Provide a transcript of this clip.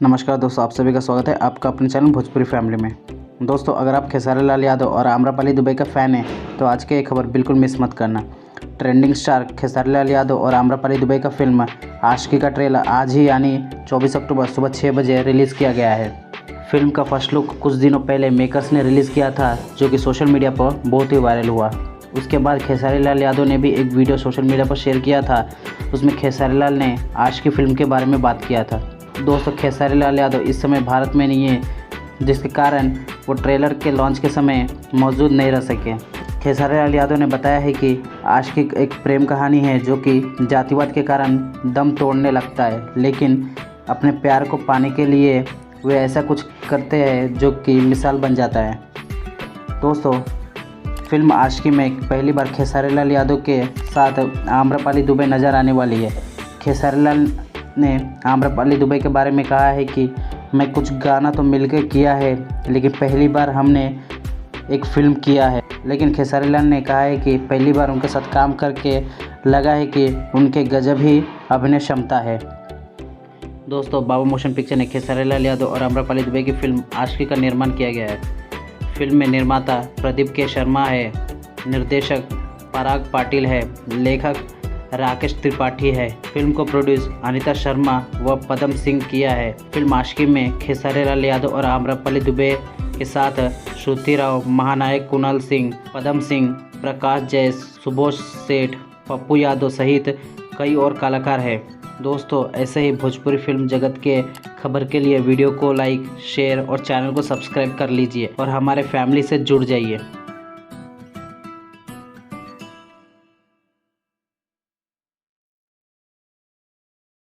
नमस्कार दोस्तों, आप सभी का स्वागत है आपका अपने चैनल भोजपुरी फैमिली में। दोस्तों, अगर आप खेसारी लाल यादव और आम्रपाली दुबे का फ़ैन हैं तो आज की ये खबर बिल्कुल मिस मत करना। ट्रेंडिंग स्टार खेसारी लाल यादव और आम्रपाली दुबे का फिल्म आशिकी का ट्रेलर आज ही यानी 24 अक्टूबर सुबह 6 बजे रिलीज़ किया गया है। फिल्म का फर्स्ट लुक कुछ दिनों पहले मेकर्स ने रिलीज़ किया था, जो कि सोशल मीडिया पर बहुत ही वायरल हुआ। उसके बाद खेसारी लाल यादव ने भी एक वीडियो सोशल मीडिया पर शेयर किया था। उसमें खेसारी लाल ने आशिकी फिल्म के बारे में बात किया था। दोस्तों, खेसारी लाल यादव इस समय भारत में नहीं है, जिसके कारण वो ट्रेलर के लॉन्च के समय मौजूद नहीं रह सके। खेसारी लाल यादव ने बताया है कि आशिकी एक प्रेम कहानी है जो कि जातिवाद के कारण दम तोड़ने लगता है, लेकिन अपने प्यार को पाने के लिए वे ऐसा कुछ करते हैं जो कि मिसाल बन जाता है। दोस्तों, फिल्म आशिकी में पहली बार खेसारी लाल यादव के साथ आम्रपाली दुबे नज़र आने वाली है। खेसारी लाल ने आम्रपाली दुबे के बारे में कहा है कि मैं कुछ गाना तो मिलकर किया है, लेकिन पहली बार हमने एक फ़िल्म किया है। लेकिन खेसारी लाल ने कहा है कि पहली बार उनके साथ काम करके लगा है कि उनके गजब ही अभिनय क्षमता है। दोस्तों, बाबू मोशन पिक्चर ने खेसारी लाल यादव और आम्रपाली दुबे की फिल्म आशिकी का निर्माण किया गया है। फिल्म में निर्माता प्रदीप के शर्मा है, निर्देशक पराग पाटिल है, लेखक राकेश त्रिपाठी है। फिल्म को प्रोड्यूस अनीता शर्मा व पदम सिंह किया है। फिल्म आशिकी में खेसारी लाल यादव और आम्रपाली दुबे के साथ श्रुति राव, महानायक कुणाल सिंह, पदम सिंह, प्रकाश जैस, सुबोध सेठ, पप्पू यादव सहित कई और कलाकार हैं। दोस्तों, ऐसे ही भोजपुरी फिल्म जगत के खबर के लिए वीडियो को लाइक, शेयर और चैनल को सब्सक्राइब कर लीजिए और हमारे फैमिली से जुड़ जाइए।